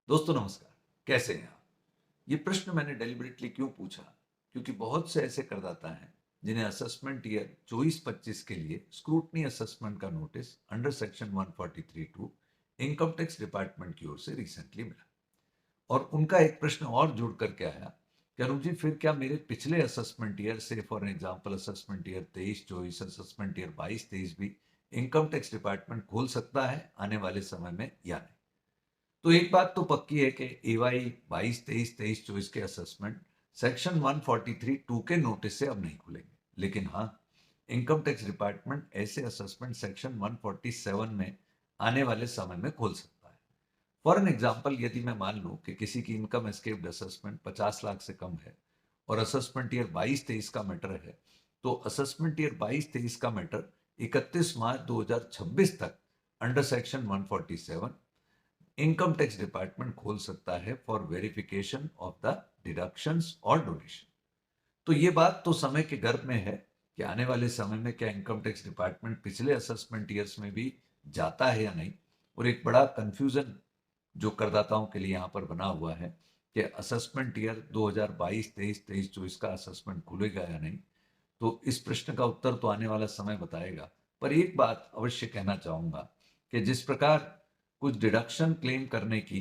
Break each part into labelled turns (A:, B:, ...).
A: दोस्तों नमस्कार। कैसे हैं आप? ये प्रश्न मैंने डेलिबरेटली क्यों पूछा? क्योंकि बहुत से ऐसे करदाता हैं जिन्हें असेसमेंट ईयर 24-25 के लिए स्क्रूटनी असेसमेंट का notice under section 143(2) income tax department की ओर से रिसेंटली मिला और उनका एक प्रश्न और जुड़ करके आया कि अरुण जी, फिर क्या मेरे पिछले असेसमेंट ईयर से for example assessment year 23-24, assessment year 22-23 भी इनकम टैक्स डिपार्टमेंट खोल सकता है आने वाले समय में या नहीं? तो एक बात तो पक्की है कि एवाई 22-23, 23-24 के असेसमेंट सेक्शन 143(2) के नोटिस से अब नहीं खुलेंगे, लेकिन हाँ, इनकम टैक्स डिपार्टमेंट ऐसे असेसमेंट सेक्शन 147 में आने वाले समय में खोल सकता है। फॉर एन एग्जाम्पल, यदि मैं मान लूं कि किसी की इनकम एस्केप्ड असेसमेंट 50 लाख से कम है और असेसमेंट ईयर 22-23 का मैटर है, तो असेसमेंट ईयर 22-23 का मैटर 31 मार्च 2026 तक under section 147 income tax department खोल सकता है for verification of the deductions और डोनेशन। तो ये बात तो समय के गर्भ में है कि आने वाले समय में क्या इनकम टैक्स डिपार्टमेंट पिछले असेसमेंट ईयर्स में भी जाता है या नहीं। और एक बड़ा कंफ्यूजन जो करदाताओं के लिए यहाँ पर बना हुआ है कि असेसमेंट ईयर 2022, 23, 23, 24 का असेसमेंट खुलेगा या नहीं। तो इस प्रश्न का उत्तर तो आने वाला समय बताएगा। पर एक बात अवश्य कहना चाहूंगा कि जिस प्रकार कुछ डिडक्शन क्लेम करने की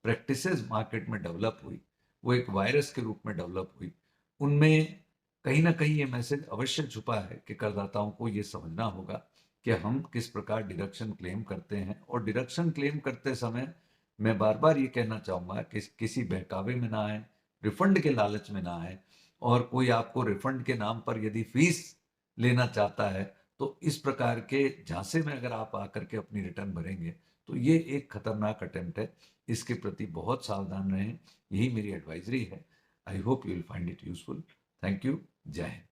A: प्रैक्टिसेस मार्केट में डेवलप हुई, वो एक वायरस के रूप में डेवलप हुई। उनमें कहीं ना कहीं ये मैसेज अवश्य छुपा है कि करदाताओं को ये समझना होगा कि हम किस प्रकार डिडक्शन क्लेम करते हैं। और डिडक्शन क्लेम करते समय मैं बार बार ये कहना चाहूंगा कि किसी बहकावे में ना आए, रिफंड के लालच में ना आए। और कोई आपको रिफंड के नाम पर यदि फीस लेना चाहता है, तो इस प्रकार के झांसे में अगर आप आकर के अपनी रिटर्न भरेंगे, तो ये एक खतरनाक अटेम्प्ट है। इसके प्रति बहुत सावधान रहें, यही मेरी एडवाइजरी है। I hope you will find it useful. Thank you. जय हिंद।